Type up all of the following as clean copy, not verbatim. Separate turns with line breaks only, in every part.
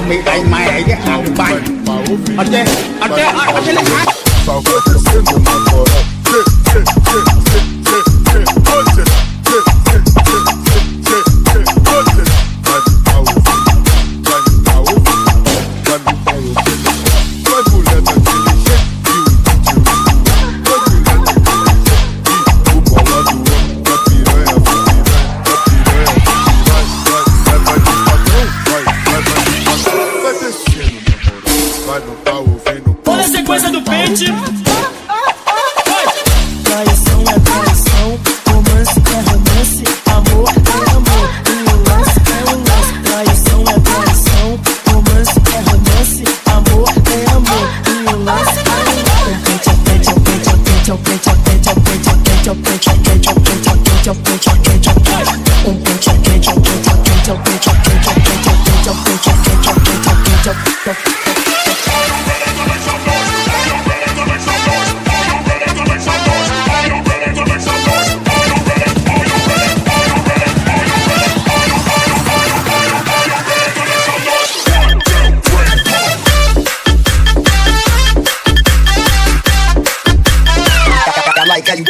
Bị đánh mày cái hàng bánh ở trên lên hát
Olha a sequência do pente.
Traição é traição, romance é romance, amor é amor, e o lance é o lance. Traição é traição, romance é romance, amor é amor, e o lance é o lance. Pente, pente, pente, pente, pente, pente, pente, pente, pente, pente, pente, pente, pente, pente, um pente quente, pente, pente, pente, pente, pente, pente, pente, pente.
Like you.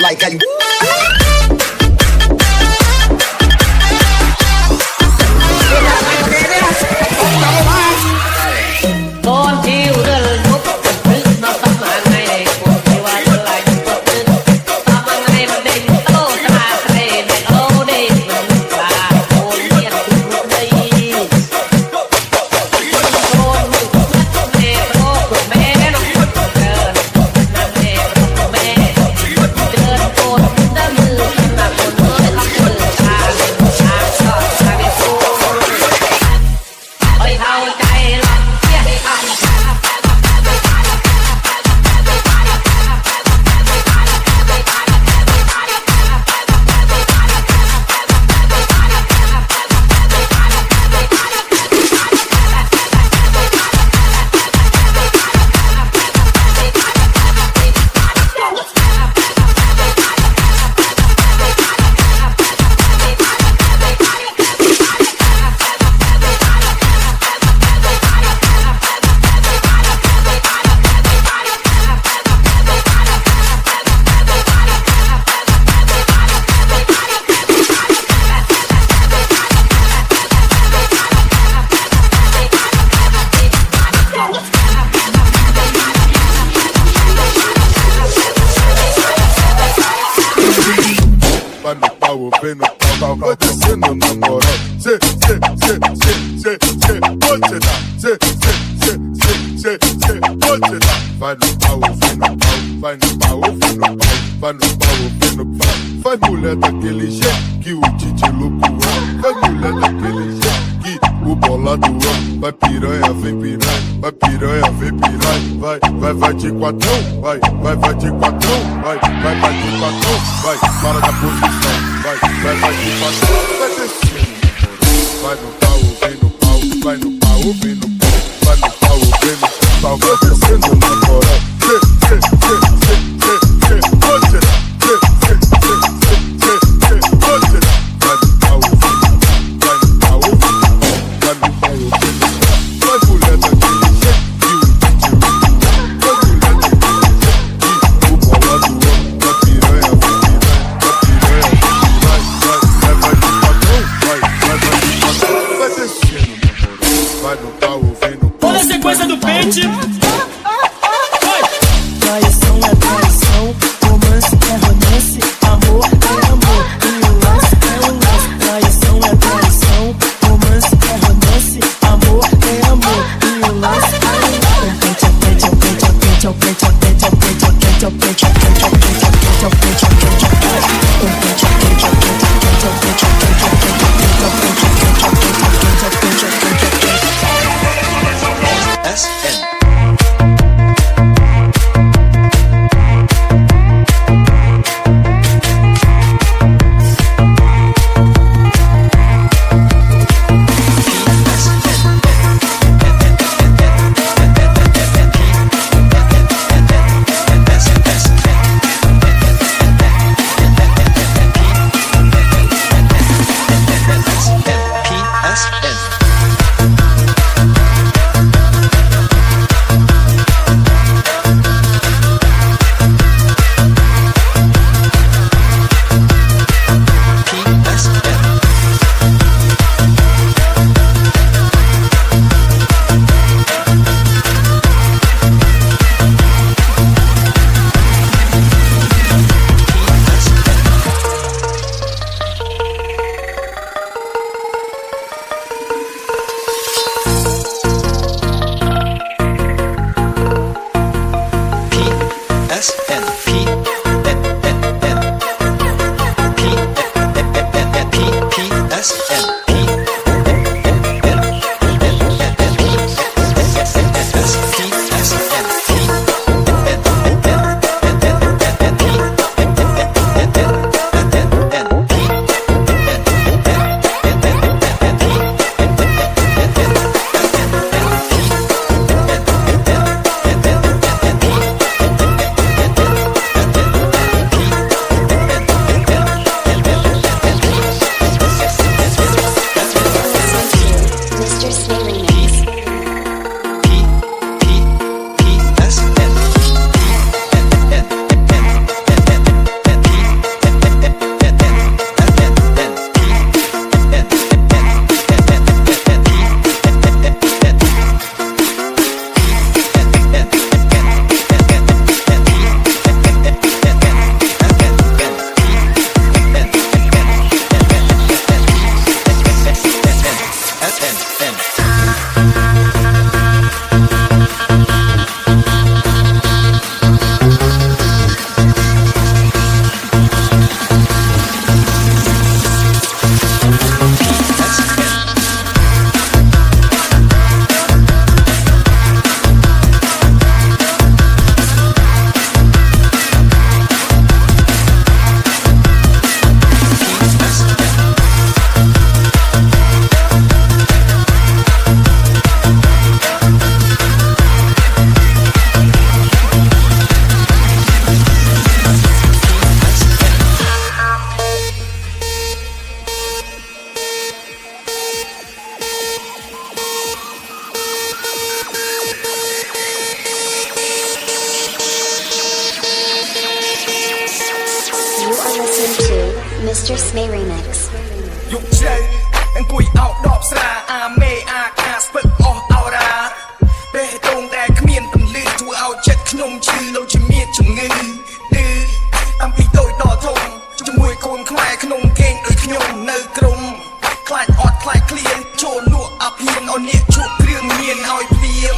Like you.
Vai no pau, vem no pau, vai descendo na moral. Cê, pode dar. Cê, pode dar. Vai no pau, vem no pau, vai no pau, vem no pau, vai no pau, vem no pau. Vai mulher daquele jeito que o Tite louco é. Vai mulher daquele jeito que o bolado é. Vai piranha, vem piranha, vai piranha, vem piranha. Vai de quadrão, vai de quadrão, vai de quadrão, vai, para da posição, vai de quadrão, vai descendo. Vai no pau, vem no pau, vai no pau, vem no pau, vai no pau, vem no pau, vai descendo na moral.
Mr. Smay Remix
ยุคเช้าអង្គុយអោបដបស្រាអាមេអាកាស្ពឹកអស់អោរាពេលតងតែគ្មានពន្លឺធ្វើឲ្យចិត្តខ្ញុំឈឺលោកជាមានជំងឺអំពីតូចដល់ធំជាមួយកូនខ្មែរក្នុងគេងដូចខ្ញុំនៅក្រុមខ្លាចអត់ខ្លាចឃ្លានចូលលក់អាភៀនអូនអ្នកជួបគ្រឿងមានឲ្យព្រៀង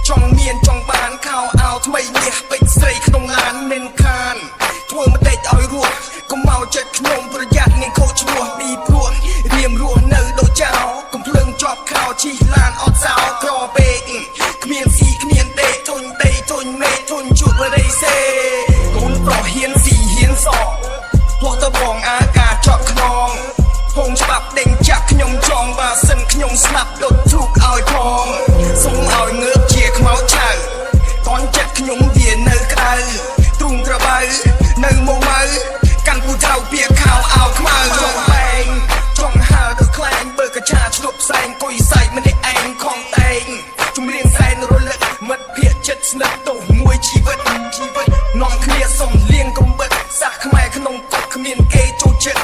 ចង់មានចង់បានខោអោថ្មីមាសពេជ្រស្រីក្នុងឡានមិនខានធ្វើមកដេកឲ្យរស់កុំមកចិត្តខ្ញុំប្រយ័ត្ននឹងខូចឈ្មោះពីព្រោះរៀមរស់នៅដូចចោលកុំភ្លើងជាប់ខោជិះឡានអត់សោក្រពេកគ្មានស៊ីគ្មានដេកធុញដីធុញមេធុញជួបបរិសេកូនប្រុសហ៊ានស៊ីហ៊ានសផ្លោះទៅបងអាការចប់ខ្នងពងច្បាប់ដេញចាក់ខ្ញុំចង់បើសិនខ្ញុំស្លាប់ដុតធូកឲ្យផងសូមឲ្យងើបជាខ្មោចឆៅតន់ចិត្តខ្ញុំវានៅក្តៅទ្រូងត្របៅនៅមកម៉ៅកាន់ពូថៅពាក្យខោអោខ្មៅចង់បែងចង់ហើទៅខ្លែងបើកឆាឆ្លប់ផ្សែងកុយសៃម្នាក់ឯងខំតែងជំរៀងសែនរលឹកមិត្តភក្តិចិត្តស្និទ្ធទោះមួយជីវិតនាំគ្នាសំលៀងកំបិតសាសខ្មែរក្នុងកុកគ្មានគេចូលចិត្ត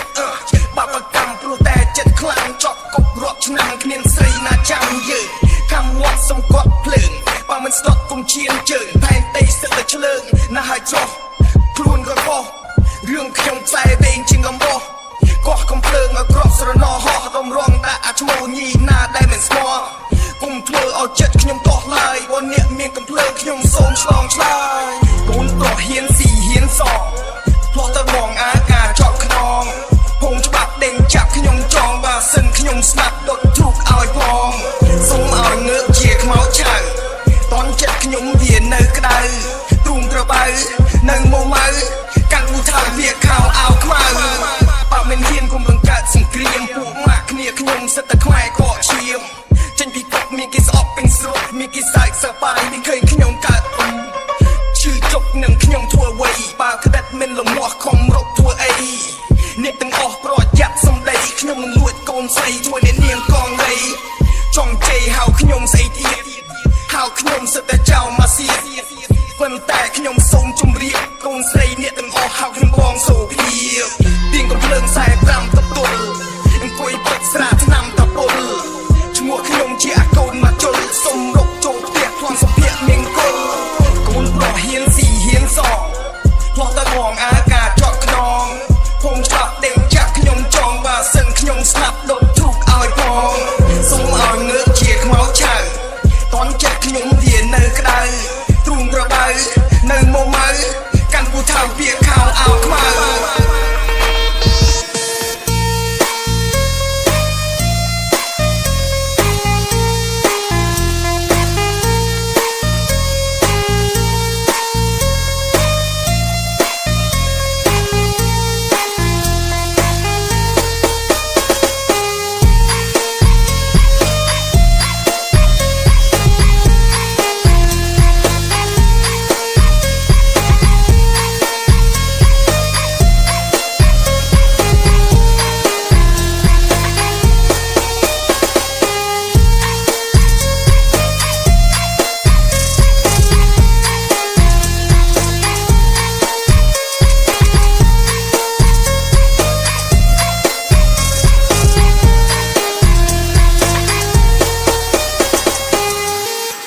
បាបកម្មព្រោះតែចិត្តខ្លាំងចប់កុករាប់ឆ្នាំគ្មានស្រីណាចាំយើងកម្មវត្តសំកត់ភ្លើងបើមិនស្ទាត់គុំឈានជើងតែតែសិតតែឆ្លើងណាស់ហើយចោះខ្លួនក៏បោះរឿងខ្ញុំខ្សែវែងជាងកំបោះកោះកំភ្លើងឲ្យក្របស្រណោហោះរំរងដាក់អាឈ្មោះញីណាដែលមិនស្មោះគុំធ្វើឲ្យចិត្តខ្ញុំតោះឡើយបើអ្នកមានកំភ្លើងខ្ញុំសូមឆ្លងឆ្លើយកូនប្រុសហ៊ានស៊ីហ៊ានសផ្លោះទៅបងអាការចប់ខ្នងពងច្បាប់ដេញចាប់ខ្ញុំចង់បើសិនខ្ញុំស្នាប់ដុតធូកឲ្យផងសូមឲ្យងើបជាខ្មោចឆៅតន់ចិត្តខ្ញុំវានៅក្តៅទ្រូងត្របៅនៅមកម៉ៅកាន់ពូថៅវាខោអោខ្មៅបើមិនហ៊ានគុំបង្កើតសង្គ្រាមពួកម៉ាក់គ្នាខ្ញុំសិតតែខ្មែរកកឈាមចេញពីកុកមានគេស្អប់ពេញស្រុកមានគេសើចសើបាយមានឃើញខ្ញុំកើត ខោអាវខ្មៅ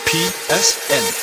PSN